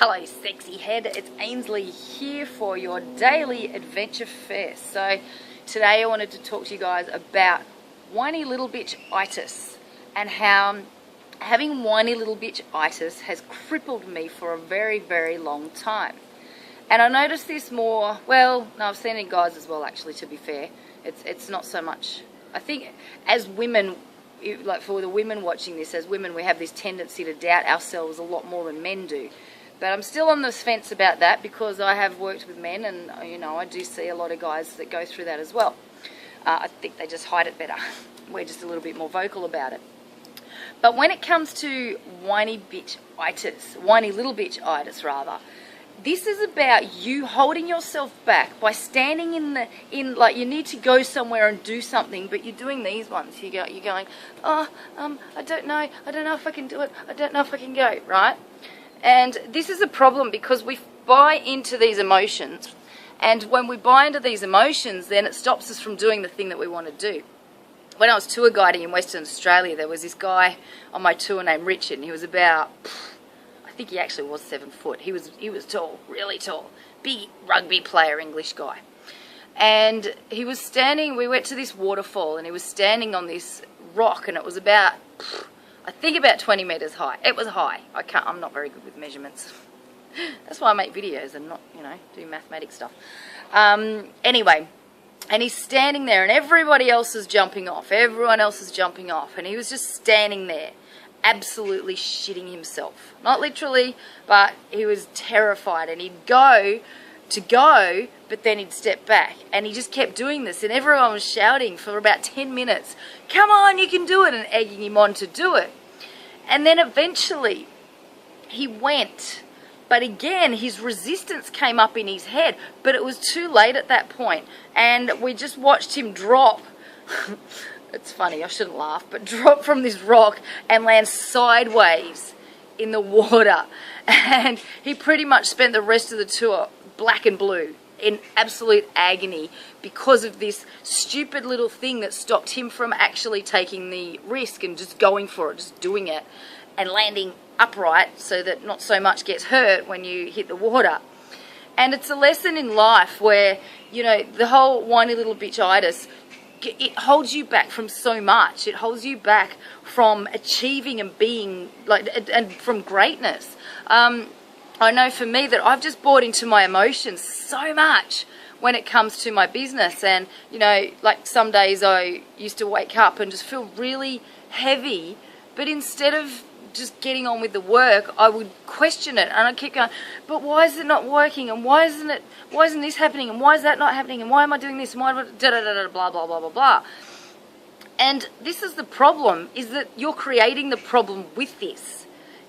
Hello sexy head, it's Ainsley here for your daily adventure fare. So today I wanted to talk to you guys about whiny little bitch-itis and how having whiny little bitch-itis has crippled me for a very, very long time. And I noticed this more, well, no, I've seen it in guys as well actually, to be fair. It's not so much, I think as women, like for the women watching this, as women we have this tendency to doubt ourselves a lot more than men do. But I'm still on the fence about that because I have worked with men and, you know, I do see a lot of guys that go through that as well. I think they just hide it better. We're just a little bit more vocal about it. But when it comes to whiny little bitch-itis rather, this is about you holding yourself back by standing in like you need to go somewhere and do something, but you're doing these ones. You're going, oh, I don't know if I can do it. I don't know if I can go, right? And this is a problem because we buy into these emotions, and when we buy into these emotions, then it stops us from doing the thing that we want to do. When I was tour guiding in Western Australia, there was this guy on my tour named Richard, and he was about, I think he actually was 7 foot. He was tall, really tall, big rugby player, English guy. And he was standing, we went to this waterfall, and he was standing on this rock, and it was about, I think about 20 metres high. It was high. I'm not very good with measurements. That's why I make videos and not, you know, do mathematics stuff. Anyway, and he's standing there and everybody else is jumping off. Everyone else is jumping off. And he was just standing there, absolutely shitting himself. Not literally, but he was terrified. And he'd go, but then he'd step back. And he just kept doing this. And everyone was shouting for about 10 minutes, come on, you can do it, and egging him on to do it. And then eventually he went. But again, his resistance came up in his head. But it was too late at that point. And we just watched him drop. It's funny, I shouldn't laugh. But drop from this rock and land sideways in the water. And he pretty much spent the rest of the tour black and blue, in absolute agony because of this stupid little thing that stopped him from actually taking the risk and just going for it, just doing it and landing upright so that not so much gets hurt when you hit the water. And it's a lesson in life where, you know, the whole whiny little bitch-itis, it holds you back from so much. It holds you back from achieving and being, like, and from greatness. I know for me that I've just bought into my emotions so much when it comes to my business. And, you know, like some days I used to wake up and just feel really heavy, but instead of just getting on with the work, I would question it and I keep going, but why is it not working? And why isn't this happening? And why is that not happening? And why am I doing this? And why am I blah, blah, blah, blah, blah. And this is the problem, is that you're creating the problem with this.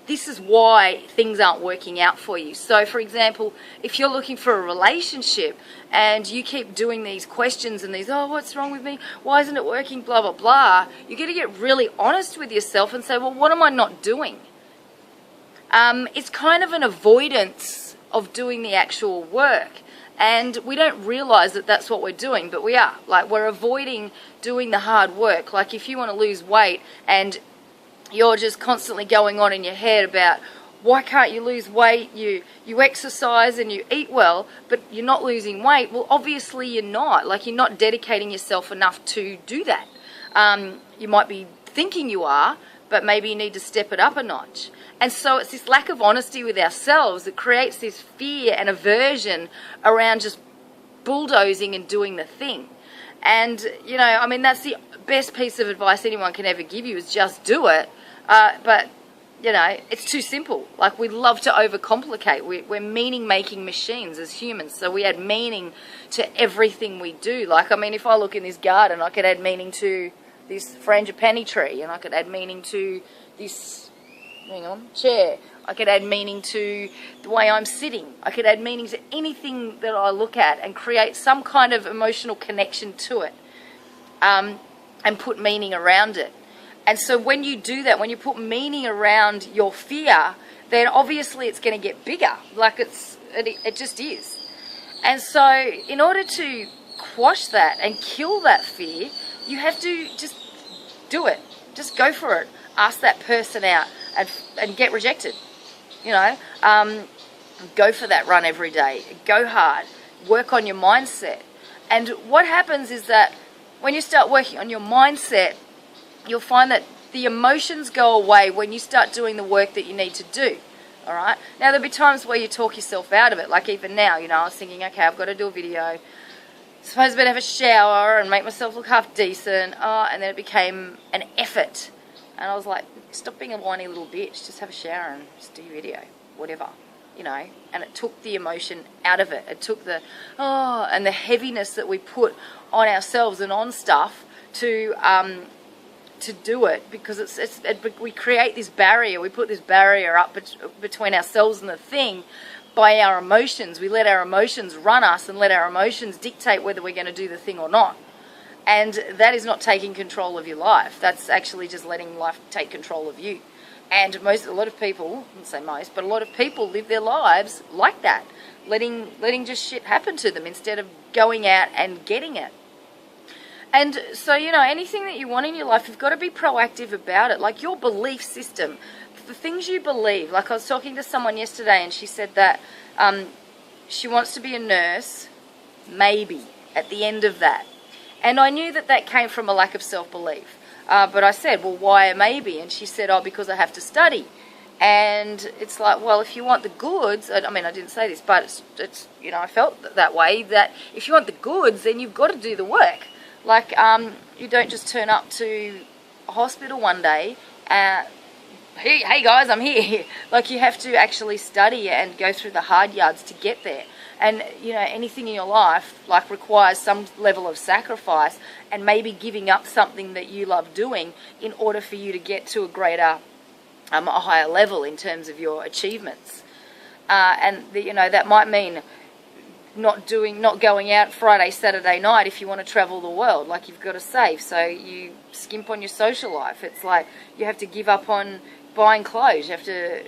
This is why things aren't working out for you. So, for example, if you're looking for a relationship and you keep doing these questions and these, oh, what's wrong with me? Why isn't it working? Blah, blah, blah. You're going to get really honest with yourself and say, well, what am I not doing? It's kind of an avoidance of doing the actual work. And we don't realise that that's what we're doing, but we are. Like, we're avoiding doing the hard work. Like, if you want to lose weight and you're just constantly going on in your head about why can't you lose weight, you exercise and you eat well, but you're not losing weight. Well, obviously you're not. Like, you're not dedicating yourself enough to do that. You might be thinking you are, but maybe you need to step it up a notch. And so it's this lack of honesty with ourselves that creates this fear and aversion around just bulldozing and doing the thing. And, you know, I mean, that's the best piece of advice anyone can ever give you, is just do it. But, you know, it's too simple. Like, we love to overcomplicate. We're meaning-making machines as humans, so we add meaning to everything we do. Like, I mean, if I look in this garden, I could add meaning to this frangipani tree, and I could add meaning to this, chair. I could add meaning to the way I'm sitting. I could add meaning to anything that I look at and create some kind of emotional connection to it, and put meaning around it. And so when you do that, when you put meaning around your fear, then obviously it's going to get bigger. Like, it just is. And so in order to quash that and kill that fear, you have to just do it. Just go for it. Ask that person out and get rejected. You know, Go for that run every day. Go hard. Work on your mindset. And what happens is that when you start working on your mindset, you'll find that the emotions go away when you start doing the work that you need to do. All right? Now, there'll be times where you talk yourself out of it. Like even now, you know, I was thinking, okay, I've got to do a video. Suppose I better have a shower and make myself look half decent. And then it became an effort. And I was like, stop being a whiny little bitch. Just have a shower and just do your video. Whatever. You know, and it took the emotion out of it. It took the, and the heaviness that we put on ourselves and on stuff to do it, because we create this barrier. We put this barrier up between ourselves and the thing by our emotions. We let our emotions run us and let our emotions dictate whether we're going to do the thing or not. And that is not taking control of your life. That's actually just letting life take control of you. And a lot of people, I wouldn't say most, but a lot of people live their lives like that, letting just shit happen to them instead of going out and getting it. And so, you know, anything that you want in your life, you've got to be proactive about it. Like your belief system, the things you believe. Like I was talking to someone yesterday and she said that she wants to be a nurse, maybe, at the end of that. And I knew that came from a lack of self-belief. But I said, well, why a maybe? And she said, oh, because I have to study. And it's like, well, if you want the goods, I mean, I didn't say this, but it's you know, I felt that way, that if you want the goods, then you've got to do the work. Like, you don't just turn up to a hospital one day, hey guys, I'm here. Like, you have to actually study and go through the hard yards to get there. And, you know, anything in your life, like, requires some level of sacrifice and maybe giving up something that you love doing in order for you to get to a greater, a higher level in terms of your achievements. And, you know, that might mean not going out Friday, Saturday night if you want to travel the world. Like, you've got to save, so you skimp on your social life. It's like you have to give up on buying clothes. You have to...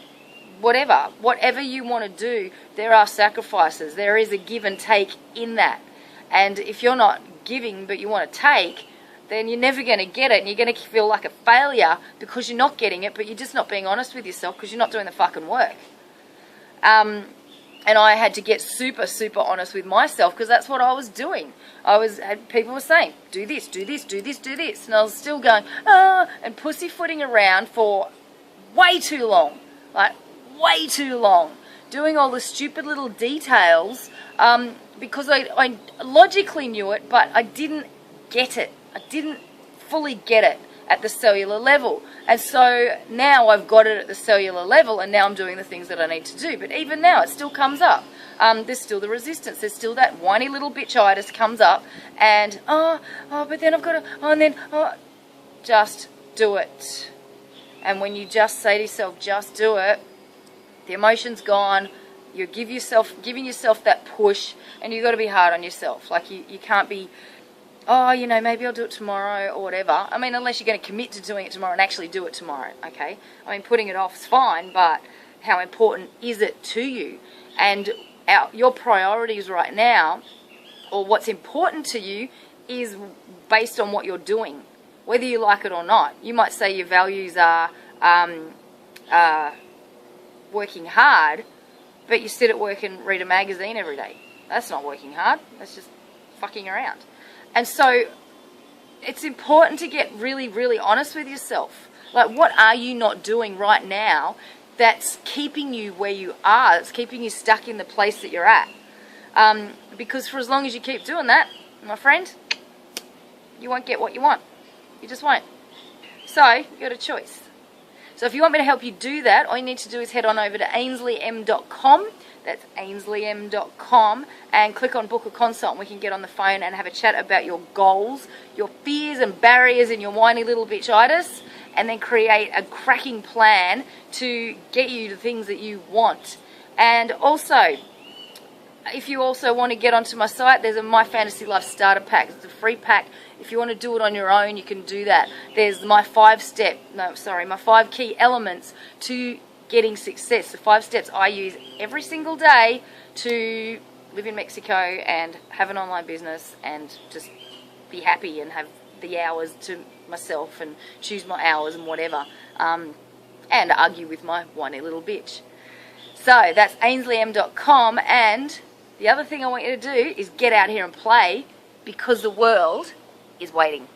Whatever you want to do, there are sacrifices. There is a give and take in that. And if you're not giving but you want to take, then you're never going to get it, and you're going to feel like a failure because you're not getting it, but you're just not being honest with yourself because you're not doing the fucking work. And I had to get super, super honest with myself because that's what I was doing. People were saying, do this, do this, do this, do this. And I was still going, and pussyfooting around for way too long. Like, way too long, doing all the stupid little details because I logically knew it, but I didn't get it. I didn't fully get it at the cellular level. And so now I've got it at the cellular level, and now I'm doing the things that I need to do. But even now, it still comes up. There's still the resistance. There's still that whiny little bitchitis comes up, and but then I've got to, just do it. And when you just say to yourself, just do it, the emotion's gone. You're giving yourself that push, and you've got to be hard on yourself. Like, you can't be, you know, maybe I'll do it tomorrow or whatever. I mean, unless you're going to commit to doing it tomorrow and actually do it tomorrow, okay? I mean, putting it off is fine, but how important is it to you? And your priorities right now, or what's important to you, is based on what you're doing, whether you like it or not. You might say your values are working hard, but you sit at work and read a magazine every day. That's not working hard. That's just fucking around. And so it's important to get really, really honest with yourself. Like, what are you not doing right now that's keeping you where you are, that's keeping you stuck in the place that you're at? Because for as long as you keep doing that, my friend, you won't get what you want. You just won't. So, you've got a choice. So if you want me to help you do that, all you need to do is head on over to AinsleyM.com. That's AinsleyM.com, and click on book a consult, and we can get on the phone and have a chat about your goals, your fears and barriers in your whiny little bitchitis, and then create a cracking plan to get you the things that you want. And also, if you also want to get onto my site, there's a My Fantasy Life Starter Pack. It's a free pack. If you want to do it on your own, you can do that. There's my 5 key elements to getting success. The 5 steps I use every single day to live in Mexico and have an online business and just be happy and have the hours to myself and choose my hours and whatever, and argue with my whiny little bitch. So that's AinsleyM.com, and the other thing I want you to do is get out here and play, because the world is waiting.